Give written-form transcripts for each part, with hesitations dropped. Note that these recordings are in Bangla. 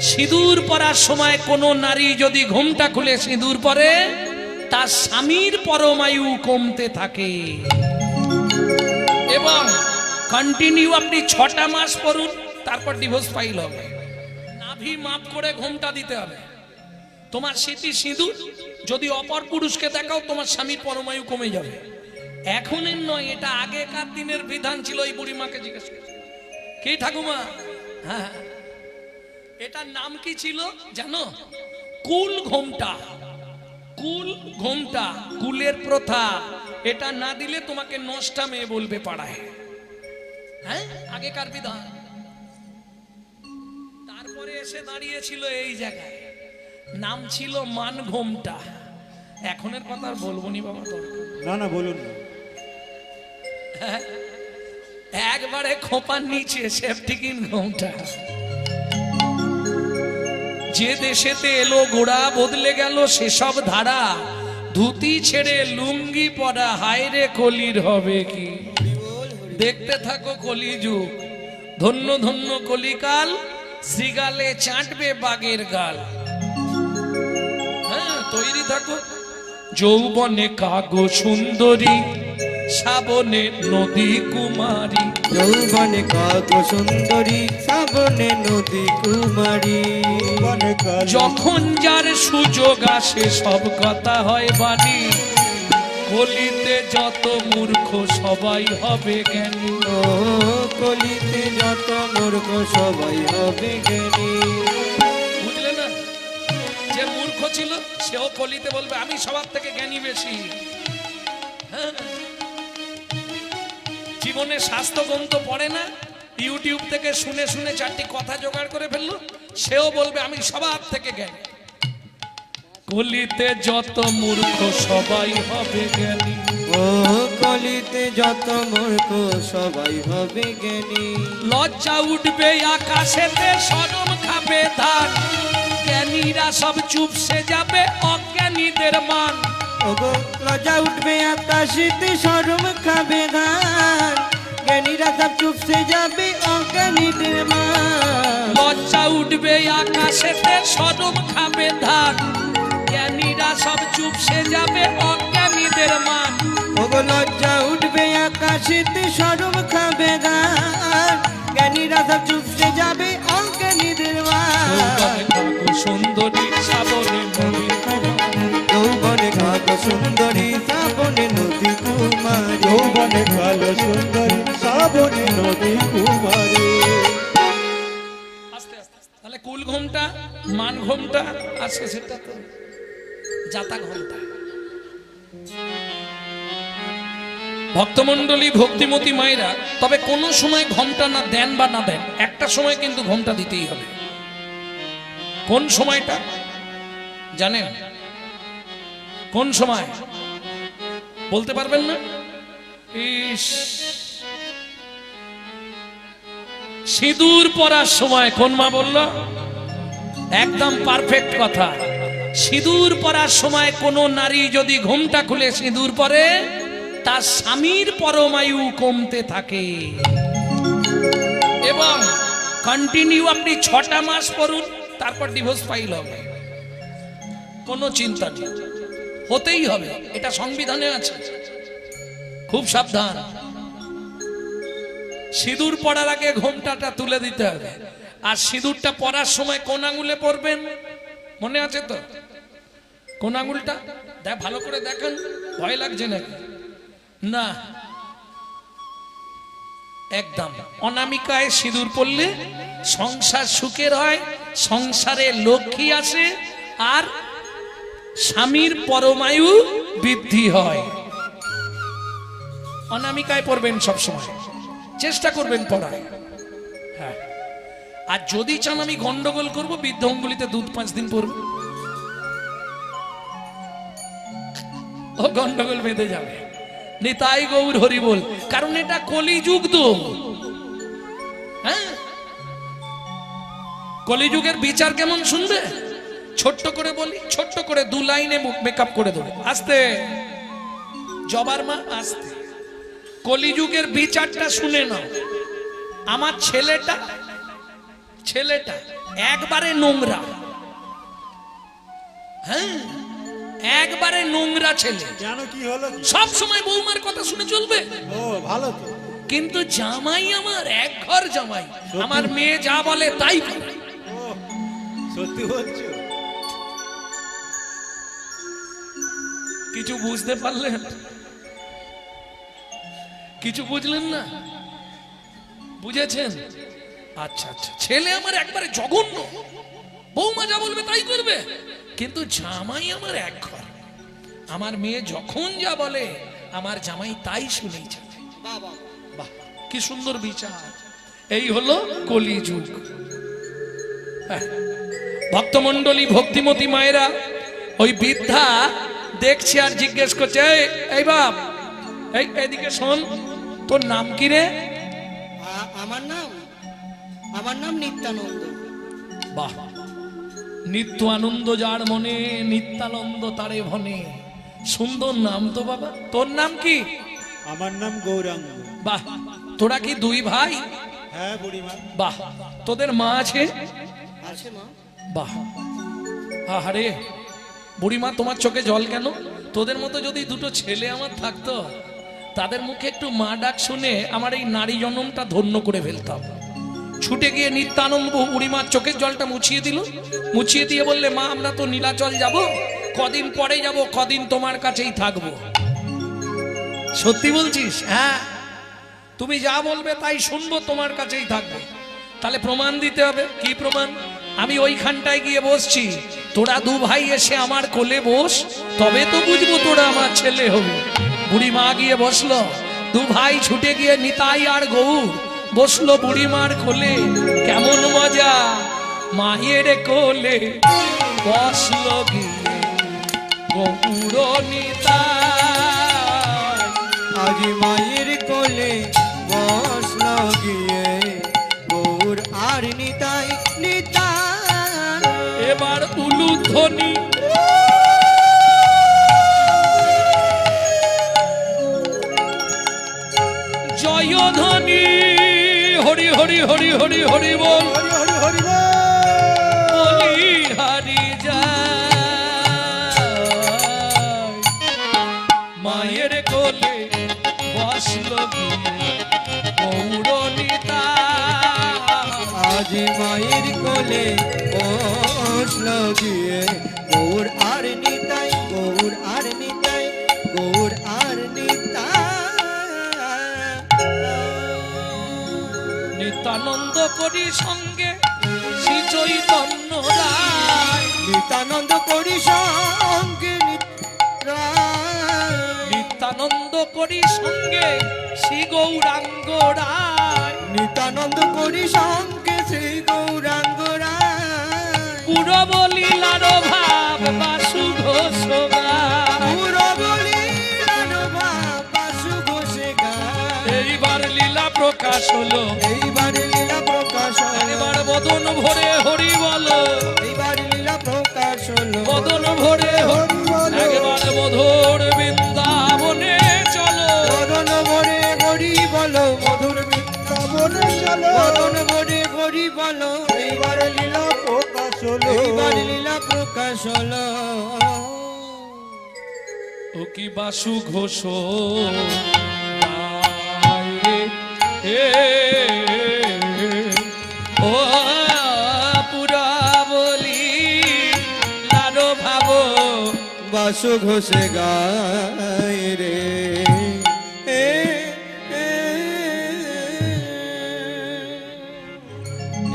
সিঁদুর পরার সময় কোনো নারী যদি ঘোমটা খুলে সিঁদুর পরে, তার স্বামীর পরমায়ু কমতে থাকে। এবং কন্টিনিউ আপনি 6টা মাস পড়ুন, তারপর ডিভোর্স ফাইল হবে। নাভি মাপ করে ঘোমটা দিতে হবে। তোমার স্মৃতি সিঁদুর যদি অপর পুরুষকে দেখাও, তোমার স্বামীর পরমায়ু কমে যাবে। এখনের নয়, এটা আগেকার দিনের বিধান ছিল। এই বুড়িমাকে জিজ্ঞেস করো, কি ঠাকুমা, হ্যাঁ এটার নাম কি ছিল জানো? কুল ঘোমটা। কুল ঘোমটা, কুলের প্রথা। এটা না দিলে তোমাকে নষ্টা মেয়ে বলবে পাড়ায়। হ্যাঁ, আগেকার বিধান। তারপরে এসে দাঁড়িয়েছিল এই জায়গায়, নাম ছিল মান ঘোমটা। এখনের কথা আর বলবো নি বাবা, না না বলুন না। একবারে খোপার নিচে সেফটিকিন ঘোমটা। যে দেশেতে এলো গোড়া, বদলে গেল সেসব ধারা। ধুতি ছেড়ে লুঙ্গি পরা, হায় রে কলির হবে কি। দেখতে থাকো কলিযুগ, ধন্য ধন্য কলিকাল। শ্রীগালে চাটবে বাগের গাল। হ্যাঁ, তৈরি থাকো। যৌবনে কাগো সুন্দরী, শ্রাবণে নদী কুমারী। যৌবনে কাগো সুন্দরী, শ্রাবণে নদী কুমারী। যখন যার সুযোগ আসে সব কথা হয় বাণী। কলিতে যত মূর্খ সবাই হবে জ্ঞানী। ও কলিতে যত মূর্খ সবাই হবে জ্ঞানী। বুঝলে না? যে মূর্খ ছিল সেও কলিতে বলবে আমি সবার থেকে জ্ঞানী বেশি। হ্যাঁ, জীবনে স্বাস্থ্য গ্রন্থ পড়ে না, ইউটিউব থেকে শুনে শুনে 4টি কথা জোগাড় করে ফেললো, সেও বলবে আমি সবার থেকে জ্ঞানী। কলিতে যত মূর্খ সবাই হবে জ্ঞানী। ও কলিতে যত মূর্খ সবাই হবে জ্ঞানী। লজ্জা উঠবে আকাশেতে, শরম খাবে ধান। জ্ঞানীরা সব চুপসে যাবে, অজ্ঞানীদের মান। ওগো লজ্জা উঠবে আকাশেতে, শরম খাবে ধান। জ্ঞানীরা সব চুপসে যাবে, অজ্ঞানীদের মান। লজ্জা উঠবে আকাশেতে, শরম খাবে ধান। জ্ঞানীরা সব চুপসে যাবে, অজ্ঞানীদের মান। ওগো লজ্জা উঠবে আকাশেতে, শরম খাবে ধান। জ্ঞানীরা সব চুপসে যাবে, অজ্ঞানীদের মান। সুন্দরী শ্রাবণে নদী। যৌবনে কালো সুন্দরী, শ্রাবণে নদী কুমারী। যৌবনে কালো সুন্দরী, শ্রাবণে নদী কুমারী। আস্তে আস্তে তাহলে কুল ঘোমটা, মান ঘোমটা, আর শেষেরটা তো জাতা ঘোমটা। ভক্তমন্ডলী, ভক্তিমতী মায়েরা, তবে কোনো সময় ঘোমটা না দেন বা না দেন, একটা সময় কিন্তু ঘোমটা দিতেই হবে। কোন সময়টা জানেন? কোন সময় বলতে পারবেন না? ইস, সিঁদুর পরার সময়। কোন মা বলল? একদম পারফেক্ট কথা। সিঁদুর পরার সময় কোনো নারী যদি ঘোমটা খুলে সিঁদুর পরে, তার স্বামীর পরমায়ু কমতে থাকে। এবং কন্টিনিউ আপনি 6টা মাস পড়ুন, তারপর ডিভোর্স ফাইল হবে। কোনো চিন্তা নেই, হতেই হবে, এটা সংবিধানে আছে। খুব সাবধান। সিঁদুর পরার আগে ঘোমটাটা তুলে দিতে হবে। আর সিঁদুরটা পরার সময় কোন আঙুলে পরবেন মনে আছে তো? কোন আঙুলটা দেখ, ভালো করে দেখেন। ভয় লাগছে নাকি? না, একদম অনামিকায় সিঁদুর পরলে সংসার সুখের হয়, সংসারে লক্ষ্মী আসে, আর স্বামীর পরমায়ু বৃদ্ধি হয়। অনামিকায় পড়বেন সব সময়, চেষ্টা করবেন পড়ায়। হ্যাঁ, আর যদি চান আমি গন্ডগোল করবো, বৃদ্ধ অঙ্গুলিতে দুধ 5 দিন পড়ব, ও গন্ডগোল বেঁধে যাবে। নিতাই গৌর হরি বল। কারণ এটা কলিযুগ তো। হ্যাঁ, কলিযুগের বিচার কেমন শুনবে? ছোট্ট করে বলি, ছোট্ট করে 2 লাইনে মেকআপ করে দেবো। আস্তে, জবার মা আস্তে। কলিযুগের বিচারটা শুনে নাও। আমার ছেলেটা ছেলেটা একবারে নোংরা, হ্যাঁ একবারে নোংরা ছেলে, কেন কি হলো কি? সব সময় বৌমার কথা শুনে চলবে। ও ভালো তো। কিন্তু জামাই আমার এক ঘর জামাই, আমার মেয়ে যা বলে তাই করে। ও সত্যি বলছো? কিছু বুঝতে পারলেন? কিছু বুঝলেন না? বুঝেছেন? আচ্ছা আচ্ছা, ছেলে আমার একবারে জঘন্য, বৌমা যা বলবে তাই করবে, কিন্তু জামাই আমার এক ঘর। আমার মেয়ে যখন যা বলে আমার জামাই তাই শুনেই যাবে। বাহ, কি সুন্দর বিচার! এই হলো কলিযুগ। হ্যাঁ, ভক্তমণ্ডলী, ভক্তিমতী মায়েরা, ওই বৃদ্ধা দেখছে আর জিজ্ঞেস করছে, এই বাপ, এই এদিকে শোন, তোর নাম কি রে? আমার নাম নিত্যানন্দ। বাহ, নিত্য আনন্দ যার মনে, নিত্যানন্দ তারে ভনে। সুন্দর নাম তো বাবা। তোর নাম কি? আমার নাম গৌরাঙ্গ। বাহ, তোরা কি দুই ভাই? হ্যাঁ বুড়িমা। বাহ, তোদের মা আছে? আছে মা। বাহ, আহারে বুড়িমা, তোমার চোখে জল কেন? তোদের মতো যদি দুটো ছেলে আমার থাকতো, তাদের মুখে একটু মা ডাক শুনে আমার এই নারী জন্মটা ধন্য করে ফেলতাম। ছুটে গিয়ে নিত্যানন্দ বুড়িমার চোখের জলটা মুছিয়ে দিল, মুছিয়ে দিয়ে বললে, মা আমরা তো নীলাচল যাব, কদিন পরে যাব, কদিন তোমার কাছেই থাকবো। সত্যি বলছিস? হ্যাঁ, তুমি যা বলবে তাই শুনবো, তোমার কাছেই থাকবো। তাহলে প্রমাণ দিতে হবে। কি প্রমাণ? আমি ওইখানটায় গিয়ে বসছি, তোরা দু ভাই এসে আমার কোলে বস, তবে তো বুঝবো তোরা আমার ছেলে হবে। বুড়িমা গিয়ে বসলো, দু ভাই ছুটে গিয়ে নিতাই আর গৌর বসলো বুড়িমার কোলে। কেমন মজা! মায়ের কোলে বসলো গিয়ে গৌর নিতাই। আজ মায়ের কোলে বসল গিয়ে গৌর আর নিতাই নিতাই। এবার উলুধ্বনি, জয়ধ্বনি, হরি হরি হরি হরি হরি বল, হরি হরি হরি বল। বলি হারি যায়। মায়ের কোলে বসলো গিয়ে গৌর নিতাই। আজ মায়ের কোলে বসল গিয়ে গৌর আর নিতাই, গৌর আর নিতাই, গৌর আর নিতাই। নিত্যানন্দ করি সঙ্গে শ্রী চৈতন্য রায়। নিত্যানন্দ করি সঙ্গে নিত্যানন্দ করি সঙ্গে শ্রী গৌরাঙ্গ রায়। নিত্যানন্দ করি সঙ্গে শ্রী গৌরাঙ্গ রায়। পুরব লীলার ভাব বাসু ঘোষ গায়। এইবার লীলা প্রকাশ হলো, এইবার লীলা প্রকাশ হলো, এবার বদন ভরে হরি বলো, এইবার লীলা প্রকাশ হলো, বদন ভরে হরি বলো, একবার মধুর বৃন্দাবনে চলো। বদন ভরে হরি বলো, মধুর বৃন্দাবনে চলো, বদন ভরে হরি বলো। এইবার লীলা প্রকাশ হলো। এইবার লীলা প্রকাশ হলো। ও কি বাসু ঘোষ গায় রে, ও পুরা বলি লারো ভাবো। বাসু ঘোষে গায় রে।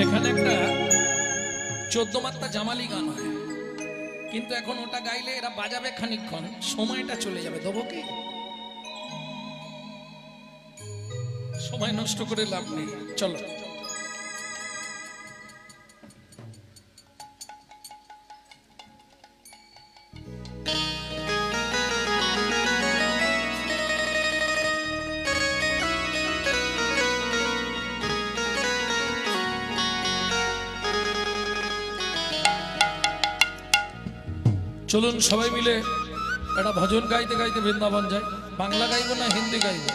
এখানে একটা 14 মাত্রা জামালি গান হয়, কিন্তু এখন ওটা গাইলে এরা বাজাবে খানিকক্ষণ, সময়টা চলে যাবে। দেবো কি? সময় নষ্ট করে লাভ নেই, চলো। চলুন সবাই মিলে একটা ভজন গাইতে গাইতে বৃন্দাবন যায়। বাংলা গাইবো না হিন্দি গাইবো?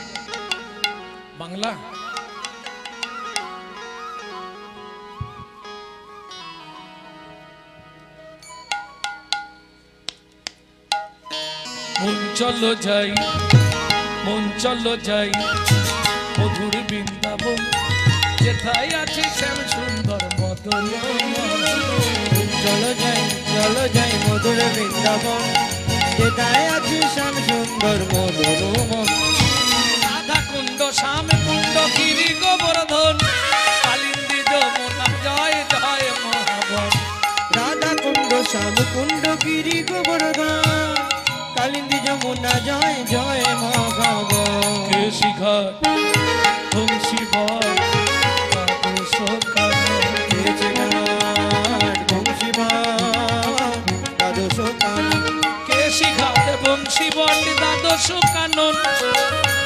বাংলা। মন চলো যাই, মন চলো যাই মধুর বৃন্দাবন, যেথায় আছে শ্যাম সুন্দর মদন। চলো যাই মধুর বৃন্দাবন, যেটায় আছে শ্যাম সুন্দর মধুর। রাধা কুণ্ড শ্যাম কুণ্ড গিরি গোবর্ধন, কালিন্দী যমুনা জয় জয় মহাবন। রাধা কুণ্ড শ্যাম কুণ্ড গিরি গোবর্ধন, কালিন্দী যমুনা জয় জয় মহাবন। কেশি ঘাট বংশী বল কেশি ঘাট বংশী বল দ্বাদশ কানন। কেশি ঘাট বংশী বল দ্বাদশ কানন,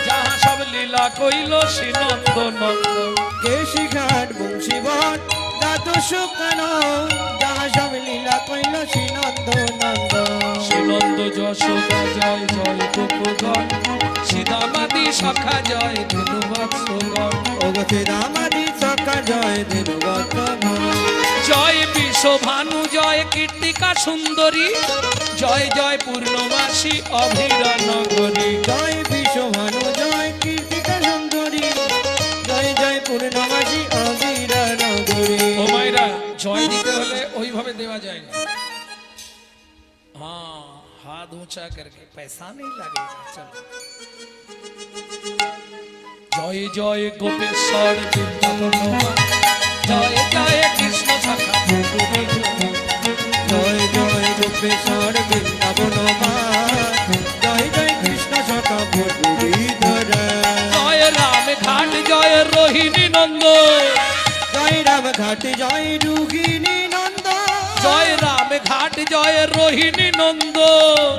যাহা সব লীলা কইল শ্রী নন্দ নন্দন। কেশি ঘাট বংশী বল দ্বাদশ কানন, যাহা সব লীলা কইল শ্রী নন্দ নন্দন। শ্রীনন্দ যশোদা জয় জয় গোপগণ, সীতামাদি সখা জয় ধনুবৎসগণ। ওগতে রামাদি সখা জয় ধনুবৎ জয় বিশ্বভানু জয় কীর্তিকা সুন্দরী, জয় জয় পূর্ণমাসী অভিরা নগরী। জয় বিশ্বভানু জয় কীর্তিকা সুন্দরী, জয় জয় পূর্ণমাসী অবিরা নগরী। ও মাইরা, জয় দিতে হলে ওইভাবে দেওয়া যায় না। हाँ, हाथ ऊंचा करके, पैसा नहीं लगेगा। चलो जय जय गोपेश्वर वृंदावन, जय जय कृष्ण सखा জয় জয় গোপেশ্বর বৃন্দাবন মান, জয় জয় কৃষ্ণ সখা মুরলীধর। जय राम घाट जय रोहिणी नंद, জয় রাম ঘাট জয় রুগিনী নন্দ। जय राम घाट जय रोहिणी नंद,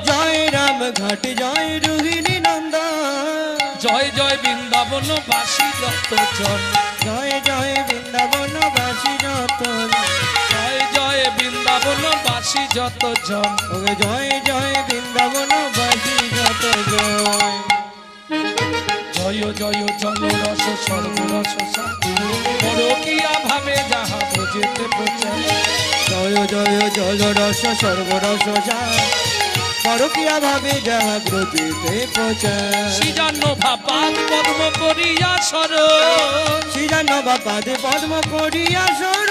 জয় রাম ঘাট জয় রুগিনী নন্দ। जय जय वृंदावन बासी যত জন, জয় জয় বৃন্দাবন বাসী যত, जय जय वृंदावन बासी যত জন। ওগে জয় জয় বৃন্দাবন বাসী যত জয়। জয় জয় জল রস সর্বরস পরকিয়া ভাবে যাহা বোঝেতে প্রচার। জয় জয় জল রস সর্বরস পরকিয়া ভাবে যাহা ব্রজেতে প্রচার। শ্রীজান্ন ভাপাত পদ্ম করিয়া সর, শ্রীজান বাপাদে পদ্ম করিয়া সর।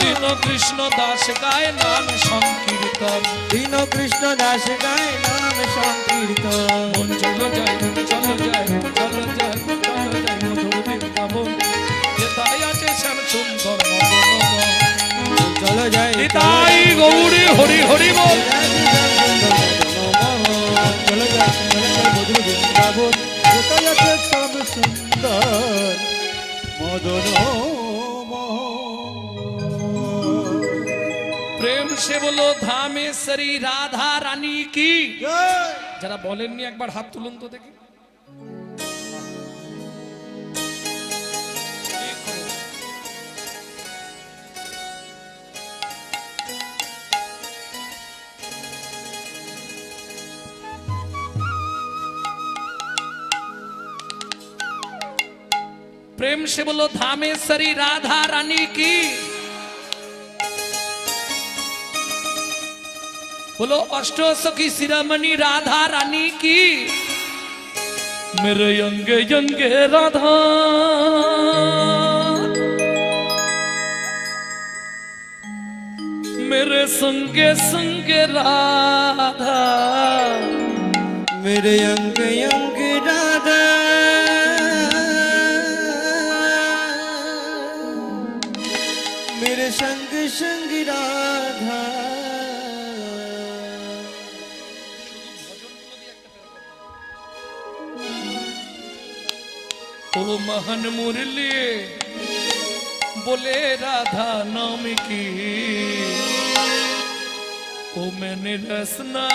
দীন কৃষ্ণ দাস গায় নাম সংকীর্তন। দীন কৃষ্ণ দাস গায় নাম সংকীর্তন। মন চলো যায় চলো যায় চলো যায় চলো যায় মধুর বৃন্দাবন, যেথায় আছে শ্যাম সুন্দর মদন। চলো যাই নিতাই গৌরী হরি হরি বল। চলো যাই মধুর বৃন্দাবন, কোথায় আছে শ্যাম সুন্দর মদন মোহন। প্রেম সে বলো ধামেশ্বরী রাধা রানী কি। যারা বলেননি একবার হাত তুলুন তো দেখি। प्रेम से बोलो धामेश्वरी राधा रानी की। बोलो अष्टो सखी शिरोमणि राधा रानी की। मेरे यंगे यंगे राधा, मेरे संगे संगे राधा, मेरे अंग अंग राधा, मेरे संग संग राधा। ओ महन मुरली बोले राधा नाम की, ओ मैंने रसना।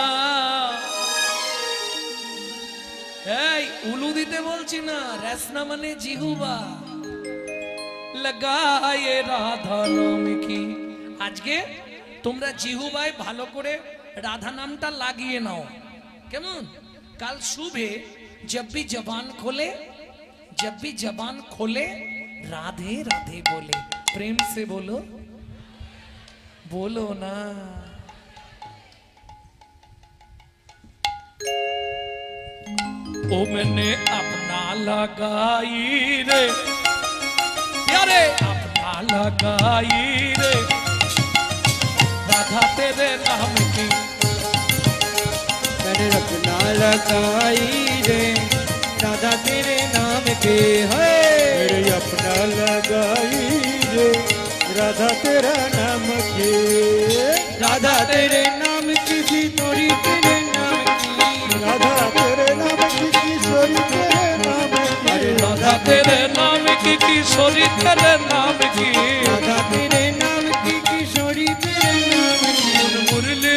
এই উলু দিতে বলছি না, রসনা মানে জিহুবা লাগায়ে রাধা নাম কি। আজকে তোমরা জিহুবায় ভালো করে রাধা নামটা লাগিয়ে নাও, কেমন? কাল সুবে जब भी जबान खोले, जब भी जबान खोले राधे राधे बोले। प्रेम से बोलो, बोलो ना। ओ मैंने अपना लगाई रे प्यारे अपना लगाई रे राधा तेरे नाम की मैंने अपना लगाई रे राधा तेरे नाम के है मेरे अपना लगाई रे राधा तेरा नाम के राधा तेरे नाम की सितोरी तेरे नाम की राधा तेरे नाम की किशोरी तेरे नाम की अरे राधा तेरे नाम की किशोरी तेरे नाम की राधा तेरे नाम की किशोरी तेरे नाम की मुरली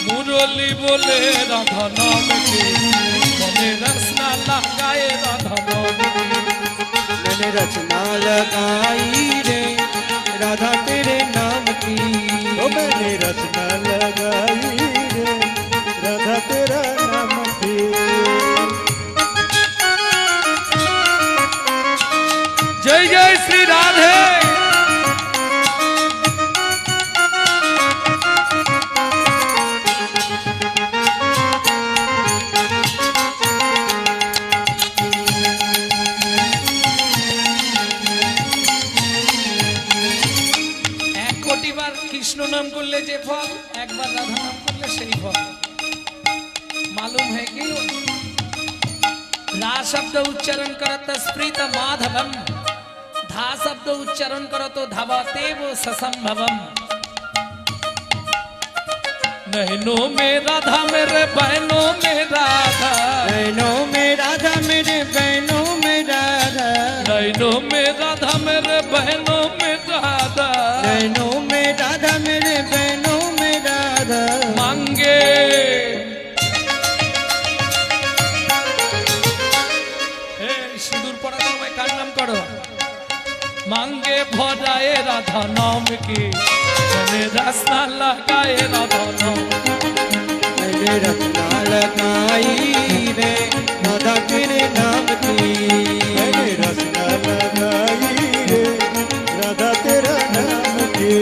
मुरली बोले राधा नाम की मैंने रसना लगाए राधा नाम की मैंने रचना लगाई रे राधा तेरे नाम की ओ मैंने रचना लगाई रे राधा तेरा नाम की जय जय श्री राधे कृष्ण नाम कर ले जे फल एक बार राधा नाम कर ले सही फल मालूम है कि रा शब्द उच्चारण करत स्प्रीत माधवम धा शब्द उच्चारण करो तो धवते वो ससंभवम नैनो में राधा मेरे बहनों में राधा बहनों में राधा मेरे बहनों में राधा नैनो में राधा मेरे बहनों में राधा बहनों में राधा मेरे बहनों में राधा मांगे सिंदूर पड़ा तो मैं कार नाम करो मांगे भराए राधा नाम की मैंने रसना लगाए राधा नाम मैंने रचना लगाई रे राधा तेरे नाम की मैंने रचना लगाई रे राधा तेरा नाम की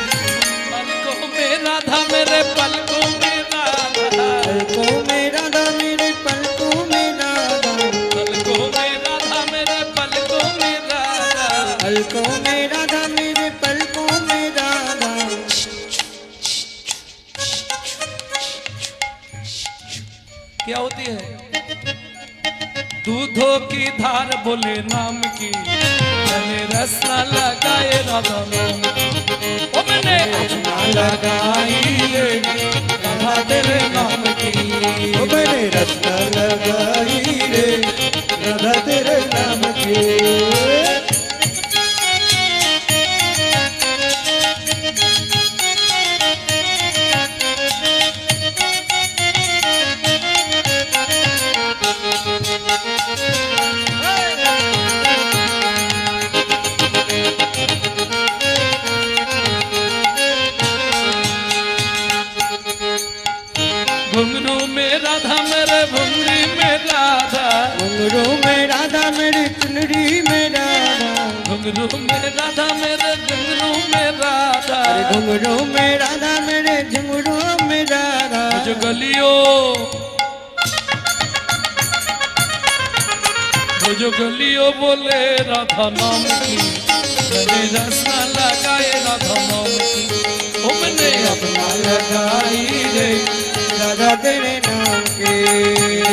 पलकों में राधा मेरे पलकों में राधा पलकों में राधा मेरे पलकों में राधा पलकों में राधा मेरे पलकों में राधा पलकों में राधा मेरे पलकों में राधा क्या होती है दूधों की धार बोले नाम की मैंने रसना लगाए राधा नाम की। ओ मैंने रचना लगाई रे राधा तेरे नाम की ओ मैंने रचना लगाई रे राधा तेरे नाम की घुंघरू में राधा मेरे घुंघरी में राधा घुंघरू में राधा मेरी चुनरी में राधा घुंघरू में राधा मेरे घुंघरू में राधा अरे घुंघरू में राधा मेरे घुंघरू में राधा जो गलियों वो जो गलियों बोले राधा नाम की मैंने रसना लगाए राधा नाम की ओ मैंने अपना लगाई रे राधा तेरे नाम के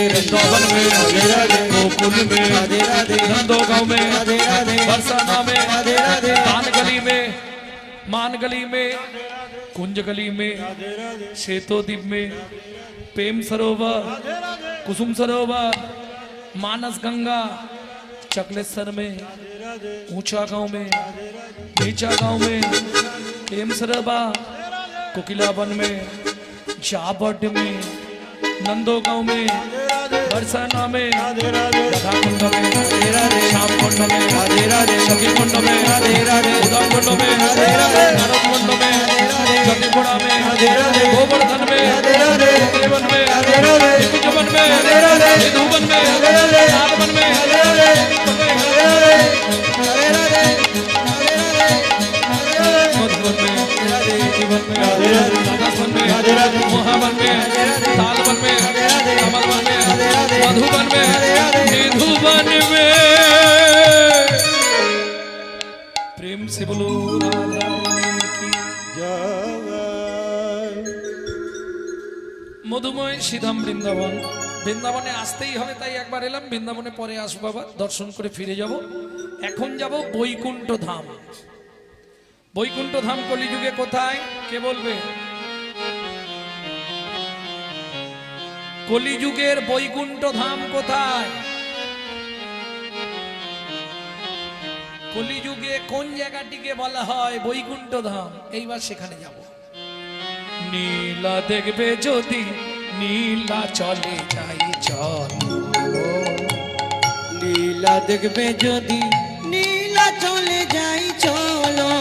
वृंदावन में राधे राधे गोकुल में राधे राधे नंदोगांव में राधे राधे बरसाना में राधे राधे मान गली में कुंज गली में सेतोदीप में प्रेम सरोवर कुसुम सरोवर मानस गंगा चकलेश्वर में ऊंचा गांव में नीचा गांव में प्रेम सरोवर कोकिलावन में जाबड में नंदोगांव में বর্ষা নামে রাধে রাধে রাধা মণ্ডপে রাধে রাধে শ্যাম মণ্ডপে রাধে রাধে সখী মণ্ডপে রাধে রাধে উদম মণ্ডপে রাধে রাধে নারদ মণ্ডপে রাধে জ্যোতিপুরা में राधे राधे गोवर्धन में राधे राधे देवन में राधे राधे दिग्विजयवन में राधे राधे निधुवन में राधे राधे नादवन में राधे राधे राधे राधे मधुवन में जीवन में राधे राधे राधावन में राधे राधे मोहावन में राधे तालवन में राधे कमलवन में राधे राधे मधुवन में राधे राधे निधुवन में प्रेम से बोलो राधा रानी की জয় মধুময় শ্রীধাম বৃন্দাবন। বৃন্দাবনে আসতেই হবে, তাই একবার এলাম। বৃন্দাবনে পরে আসবো, বাবা দর্শন করে ফিরে যাব। এখন যাব বৈকুণ্ঠ ধাম। বৈকুণ্ঠ ধাম কলিযুগে কোথায়, কে বলবে? কলিযুগের বৈকুণ্ঠ ধাম কোথায়? কলিযুগে কোন জায়গাটিকে বলা হয় বৈকুণ্ঠ ধাম? এইবার সেখানে যাব। নীলা দেখবে যদি নীলা চলে যাই চল, লীলা দেখবে যদি নীলা চলে যাই চলো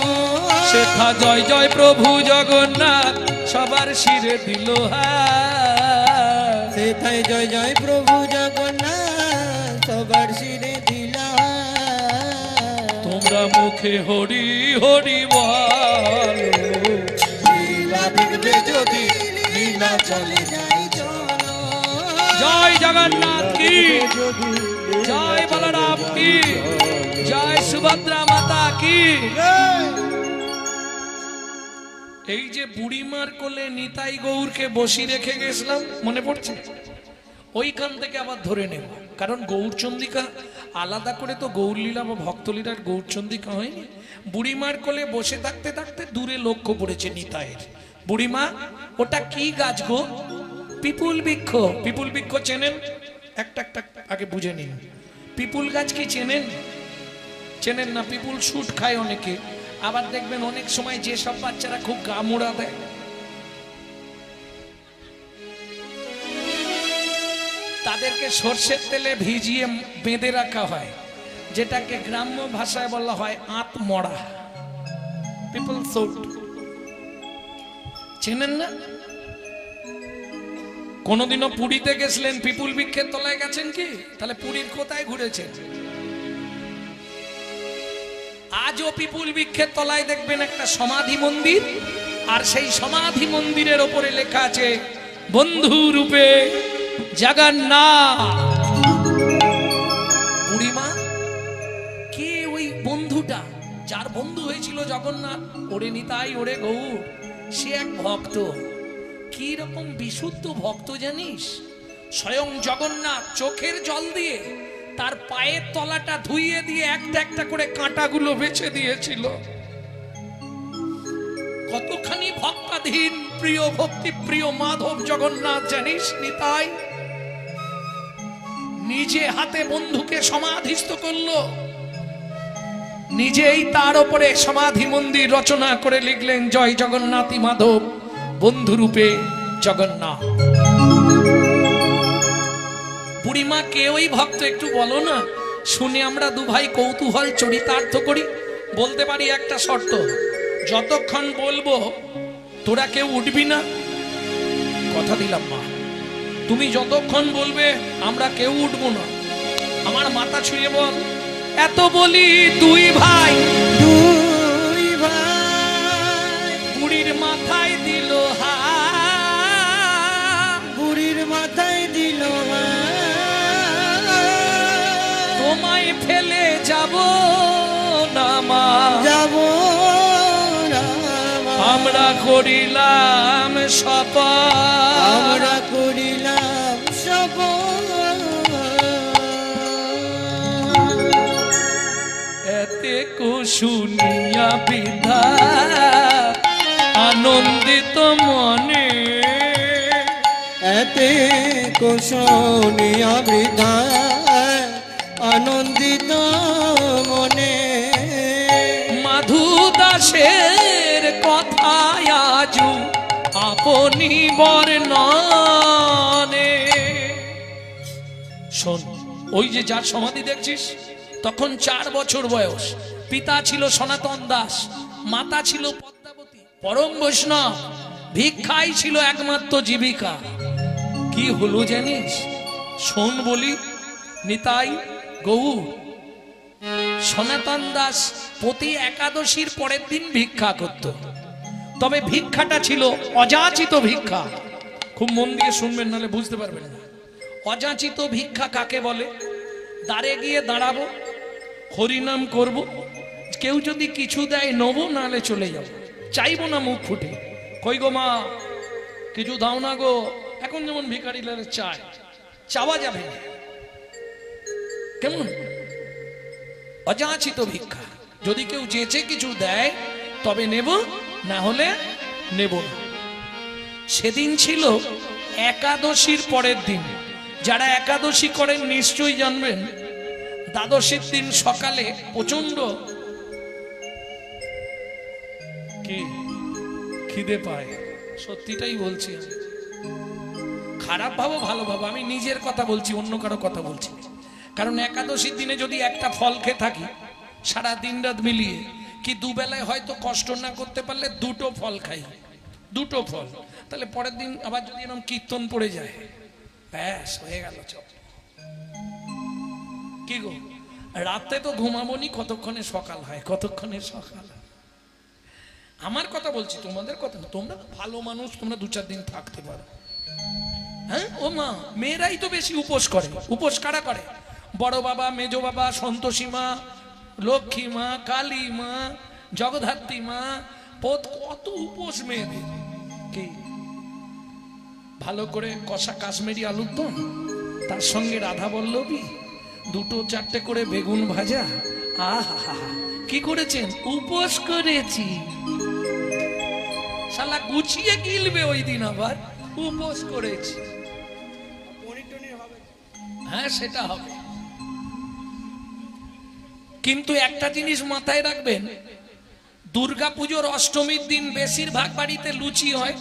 সেথা জয় জয় প্রভু জগন্নাথ সবার শিরে দিল হাত। সেথায় জয় জয় প্রভু জগন্নাথ সবার শিরে দিলা তোমরা মুখে হরি হরি বল। লীলা দেখবে যদি লীলা চলে যাই চলো জয় জগন্নাথ কি, জয় বলরাম কি, জয় সুভদ্রা মাতা কি। এই যে বুড়িমার কোলে নিতাই গৌরকে বসি রেখে গেছিলাম, মনে পড়ছে? ওইখান থেকে আবার ধরে নেব, কারণ গৌরচন্দিকা আলাদা করে তো গৌরলীলা বা ভক্তলীলার গৌরচন্দিকা হয়নি। বুড়িমার কোলে বসে থাকতে থাকতে দূরে লক্ষ্য পড়েছে নিতাইয়ের। বুড়িমা, ওটা কি গাছ গো? পিপুল বৃক্ষ। পিপুল বৃক্ষ চেনেন? একটা একটা আগে বুঝে নিন। পিপুল গাছ কি চেনেন? চেনেন না? পিপুল শুট খায় অনেকে, আবার দেখবেন অনেক সময় যে সব বাচ্চারা খুব গা মোড়া দেয়, তাদেরকে সর্ষের তেলে ভিজিয়ে বেঁধে রাখা হয়, যেটাকে গ্রাম্য ভাষায় বলা হয় আত মরা, পিপল শুট। চেনেন না? কোনদিনও পুরীতে গেছিলেন, পিপুল বৃক্ষের তলায় গেছেন কি? তাহলে পুরীর কোথায় ঘুরেছেন? আজও পিপুল বৃক্ষের তলায় দেখবেন একটা সমাধি মন্দির, আর সেই সমাধি মন্দিরের ওপরে লেখা আছে বন্ধু রূপে জগন্নাথ। বুড়িমা কে? ওই বন্ধুটা যার বন্ধু হয়েছিল জগন্নাথ। ওরে নিতাই, ওরে গৌর, সে এক ভক্ত। কি রকম বিশুদ্ধ ভক্ত জানিস? স্বয়ং জগন্নাথ চোখের জল দিয়ে তার পায়ের তলাটা ধুইয়ে দিয়ে একটা একটা করে কাঁটাগুলো বেছে দিয়েছিল। কতখানি ভক্তাধীন প্রিয়, ভক্তি প্রিয় মাধব জগন্নাথ জানিস নিতাই? নিজে হাতে বন্ধুকে সমাধিস্থ করলো, নিজেই তার উপরে সমাধি মন্দির রচনা করে লিখলেন জয় জগন্নাথী মাধব বন্ধুরূপে জগন্নাথ। বুড়িমা কে ওই ভক্ত একটু বলো না, শুনে আমরা দু ভাই কৌতূহল চরিতার্থ করি। বলতে পারি একটা শর্ত, যতক্ষণ বলবো তোরা কেউ উঠবি না, কথা দিলাম মা। তুমি যতক্ষণ বলবে আমরা কেউ উঠবো না। আমার মাথা ছুঁয়ে বল, এত বলি দুই ভাই, দুই ভাই বুড়ির মাথায় দিল হাত, বুড়ির মাথায় দিল তোমায় ফেলে যাব না মা, যাব আমরা করিলাম শপথ, আমরা করিলাম শপথ এতে কুশুনিয়া বিধা আনন্দিত মনে, এতে কুশনিয়া বৃদ্ধা আনন্দিত মনে, মাধু দাসের কথায় আজু আপনি বর্ণনে। শোন, ওই যে যার সমাধি দেখছিস, তখন 4 বছর বয়স। পিতা ছিল সনাতন দাস, মাতা ছিল পদ্মাবতী, পরম বৈষ্ণব। ভিক্ষাই ছিল একমাত্র জীবিকা। কি হলো জানিস? শোন বলি, নিতাই গৌর, সনাতন দাস প্রতি একাদশীর পরের দিন ভিক্ষা করত। তবে ভিক্ষাটা ছিল অযাচিত ভিক্ষা। খুব মন দিয়ে শুনবেন, নাহলে বুঝতে পারবেন না। অযাচিত ভিক্ষা কাকে বলে? দ্বারে গিয়ে দাঁড়াবো, হরিনাম করব, কেউ যদি কিছু দেয় নেবো, নাহলে চলে যাবো, চাইবো না মুখ ফুটে। কই গো মা, কিছু দাও না গো। এখন যেমন ভিখারিরা চায়, চাওয়া যাবে না। কেমন? অযাচিত ভিক্ষা। যদি কেউ চেয়েছে কিছু দেয় তবে নেব, না হলে নেব না। সেদিন ছিল একাদশীর পরের দিন। যারা একাদশী করেন নিশ্চয়ই জানবেন, দ্বাদশীর দিন সকালে প্রচন্ড কি খিদে পায়। সত্যিটাই বলছি, খারাপ ভাবো ভালো ভাবো, আমি নিজের কথা বলছি, অন্য কারো কথা বলছি। কারণ একাদশীর দিনে যদি একটা ফল খেয়ে থাকি সারা দিন রাত মিলিয়ে, কি দুবেলায় হয়তো কষ্ট না করতে পারলে 2টো ফল খাই, 2টো ফল, তাহলে পরের দিন আবার যদি এরকম কীর্তন পড়ে যায়, ব্যাস হয়ে গেল চপ। কি গো, রাতে তো ঘুমাবো নি, কতক্ষণে সকাল হয়, কতক্ষণে সকাল হয়। আমার কথা বলছি, তোমাদের কথা না। তোমরা ভালো মানুষ, তোমরা 2-4 দিন থাকতে পারো। হ্যাঁ ও মা, মেয়েরাই তো বেশি উপোস করে। উপোস কারা করে? বড় বাবা, মেজো বাবা, সন্তোষী মা, লক্ষ্মী মা, কালী মা, জগদ্ধাত্রী মা, কত উপোস মেয়েদের। কি ভালো করে কষা কাশ্মীরি আলুর দম, তার সঙ্গে রাধা বল্লভী, 2-4টে করে বেগুন ভাজা। আহা, কি করেছেন? উপোস করেছি। শালা গুছিয়ে গিলবে ওই দিন, আবার উপোস করেছি। হ্যাঁ, সেটা হবে। কিন্তু একটা জিনিস মাথায় রাখবেন, দুর্গাপুজোর অষ্টমীর দিন বেশিরভাগ বাড়িতে লুচি হয়,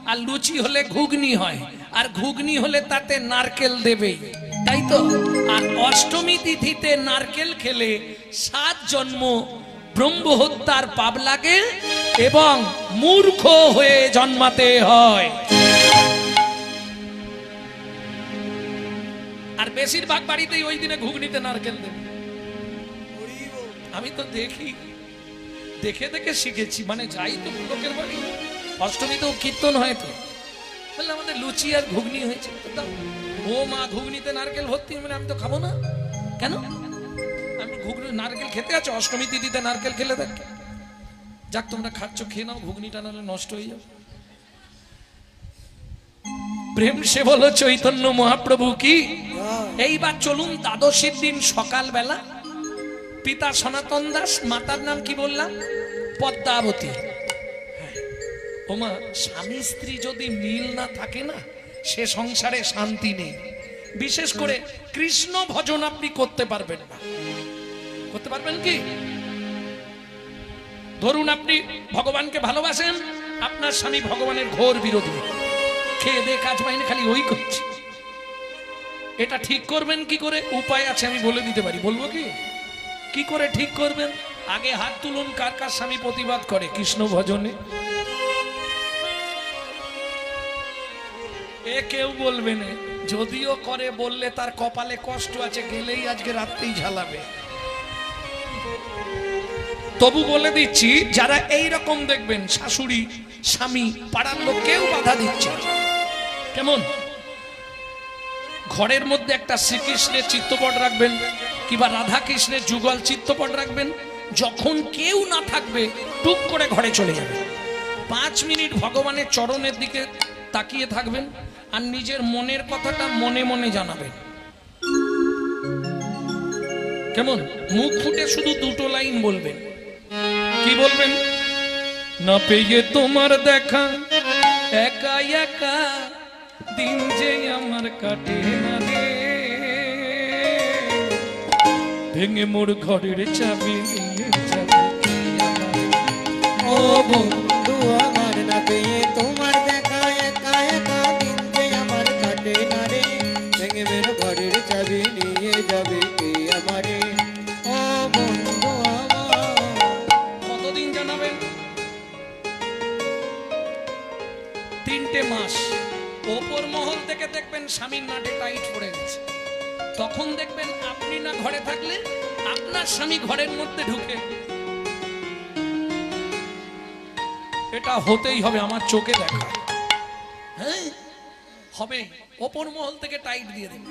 আর লুচি হলে ঘুগনি হয়, আর ঘুগনি হলে তাতে নারকেল দেবেই, তাই তো? আর অষ্টমী তিথিতে নারকেল খেলে 7 জন্ম ব্রহ্ম হত্যার পাপ লাগে এবং মূর্খ হয়ে জন্মাতে হয়। আর বেশিরভাগ বাড়িতেই ওই দিনে ঘুগনিতে নারকেল দেবে। আমি তো দেখি, দেখে দেখে শিখেছি। মানে যাই তো লোকের বাড়ি, অষ্টমীতেও কীর্তন হয়, তো বললে আমাদের লুচি আর ঘুগনি হয়েছে। ও মা, ঘুগনিতে নারকেল ভর্তি, মানে আমি তো খাবো না। কেন? আমি ঘুগনি নারকেল খেতে আছে, অষ্টমী তিথিতে নারকেল খেলে দেখ। যাক, তোমরা খাচ্ছ, খেয়ে নাও, ঘুগনিটা নাহলে নষ্ট হয়ে যাবে। প্রেম সে বলো চৈতন্য মহাপ্রভু কি। এইবার চলুন, দ্বাদশীর দিন সকালবেলা, পিতা সনাতন দাস, মাতার নাম কি বললাম? পদ্মাবতী। ওমা, স্বামী স্ত্রী যদি মিল না থাকে না, সে সংসারে শান্তি নেই। বিশেষ করে কৃষ্ণ ভজন আপনি করতে পারবেন না। করতে পারবেন কি? ধরুন আপনি ভগবানকে ভালোবাসেন, আপনার স্বামী ভগবানের ঘোর বিরোধী, খেয়ে দে কাজ পাইনি, খালি ওই করছে। এটা ঠিক করবেন কি করে? উপায় আছে, আমি বলে দিতে পারি। বলবো কি? কি করে ঠিক করবেন? আগে হাত তুলুন, কার কার স্বামী প্রতিবাদ করে কৃষ্ণ ভজনে। এ কেউ বলবে না, যদিও করে বললে তার কপালে কষ্ট আছে, গেলেই আজকে রাত্রেই ঝালাবে। তবু বলে দিচ্ছি, যারা এই রকম দেখবেন শাশুড়ি, স্বামী, পাড়ার লোক কেউ বাধা দিচ্ছে, কেমন ঘরের মধ্যে একটা শ্রীকৃষ্ণের চিত্রপট রাখবেন, কিংবা রাধা কৃষ্ণের যুগল চিত্রপট রাখবেন। যখন কেউ না থাকবে, টুক করে ঘরে চলে যাবে, 5 মিনিট ভগবানের চরণের দিকে তাকিয়ে থাকবেন, আর নিজের মনের কথাটা মনে মনে জানাবেন। কেমন? মুখ ফুটে শুধু 2টো লাইন বলবেন। কি বলবেন? না পেয়ে তোমার দেখা, একা একা দিন যে আমার কাটে না রে, ভেঙে মোর ঘরের চাবি নিয়ে যাবে ও বন্ধু আমার, না পেয়ে তোমার দেখা, একা একা দিন যে আমার কাটে না রে, ভেঙে মোর ঘরের চাবি 3টে মাস ওপর মহল থেকে দেখবেন স্বামীর নাটে টাইট পড়ে গেছে, তখন দেখবেন আপনি না ঘরে থাকলে আপনার স্বামী ঘরের মধ্যে ঢুকে। এটা হতেই হবে, আমার চোখে দেখা। হ্যাঁ হবে, ওপর মহল থেকে টাইট দিয়ে দেবে।